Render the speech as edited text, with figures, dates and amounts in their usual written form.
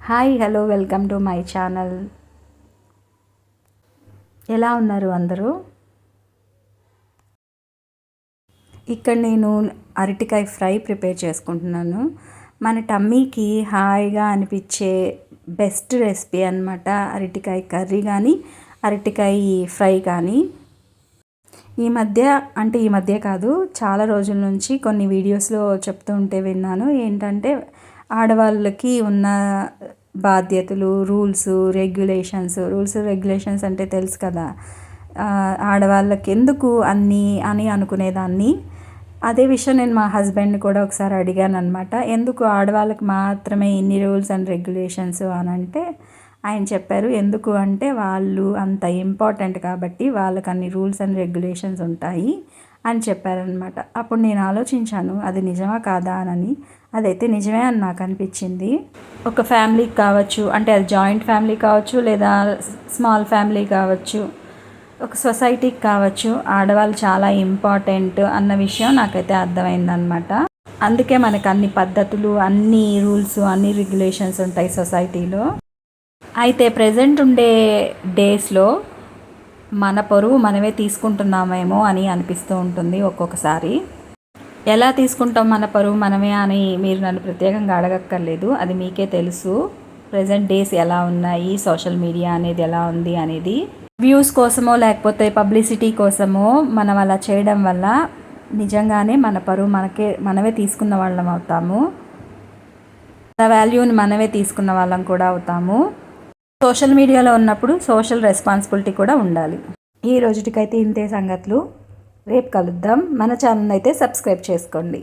Hi hello welcome to my channel. ఎలా ఉన్నారు అందరూ? ఇక్కడ నేను అరటికాయ ఫ్రై ప్రిపేర్ చేసుకుంటున్నాను. మన టమ్మీకి హాయిగా అనిపించే బెస్ట్ రెసిపీ అన్నమాట అరటికాయ కర్రీ కానీ అరటికాయ ఫ్రై కానీ. ఈ మధ్య కాదు, చాలా రోజుల నుంచి కొన్ని వీడియోస్లో చెప్తూ ఉంటే విన్నాను. ఏంటంటే ఆడవాళ్ళకి ఉన్న బాధ్యతలు, రూల్స్ రెగ్యులేషన్స్ అంటే తెలుసు కదా. ఆడవాళ్ళకి ఎందుకు అన్నీ అని అనుకునేదాన్ని. అదే విషయం నేను మా హస్బెండ్ని కూడా ఒకసారి అడిగాను అనమాట. ఎందుకు ఆడవాళ్ళకి మాత్రమే ఇన్ని రూల్స్ అండ్ రెగ్యులేషన్స్ అని అంటే ఆయన చెప్పారు, ఎందుకు అంటే వాళ్ళు అంత ఇంపార్టెంట్ కాబట్టి వాళ్ళకి అన్ని రూల్స్ అండ్ రెగ్యులేషన్స్ ఉంటాయి అని చెప్పారనమాట. అప్పుడు నేను ఆలోచించాను, అది నిజమా కాదా అని. అదైతే నిజమే అని నాకు అనిపించింది. ఒక ఫ్యామిలీకి కావచ్చు, అంటే అది జాయింట్ ఫ్యామిలీ కావచ్చు లేదా స్మాల్ ఫ్యామిలీ కావచ్చు, ఒక సొసైటీకి కావచ్చు, ఆడవాళ్ళు చాలా ఇంపార్టెంట్ అన్న విషయం నాకైతే అర్థమైందనమాట. అందుకే మనకు అన్ని పద్ధతులు, అన్ని రూల్స్, అన్ని రెగ్యులేషన్స్ ఉంటాయి సొసైటీలో. అయితే ప్రజెంట్ ఉండే డేస్లో మన పరువు మనమే తీసుకుంటున్నామేమో అని అనిపిస్తూ ఉంటుంది ఒక్కొక్కసారి. ఎలా తీసుకుంటాం మన పరువు మనమే అని మీరు నన్ను ప్రత్యేకంగా అడగక్కర్లేదు, అది మీకే తెలుసు. ప్రజెంట్ డేస్ ఎలా ఉన్నాయి, సోషల్ మీడియా అనేది ఎలా ఉంది అనేది. వ్యూస్ కోసమో లేకపోతే పబ్లిసిటీ కోసమో మనం అలా చేయడం వల్ల నిజంగానే మన పరువు మనమే తీసుకున్న వాళ్ళం అవుతాము. మన వాల్యూని మనమే తీసుకున్న వాళ్ళం కూడా అవుతాము. సోషల్ మీడియాలో ఉన్నప్పుడు సోషల్ రెస్పాన్సిబిలిటీ కూడా ఉండాలి. ఈ రోజుటికైతే ఇంతే సంగతులు. రేపు కలుద్దాం. మన ఛానల్ అయితే సబ్స్క్రైబ్ చేసుకోండి.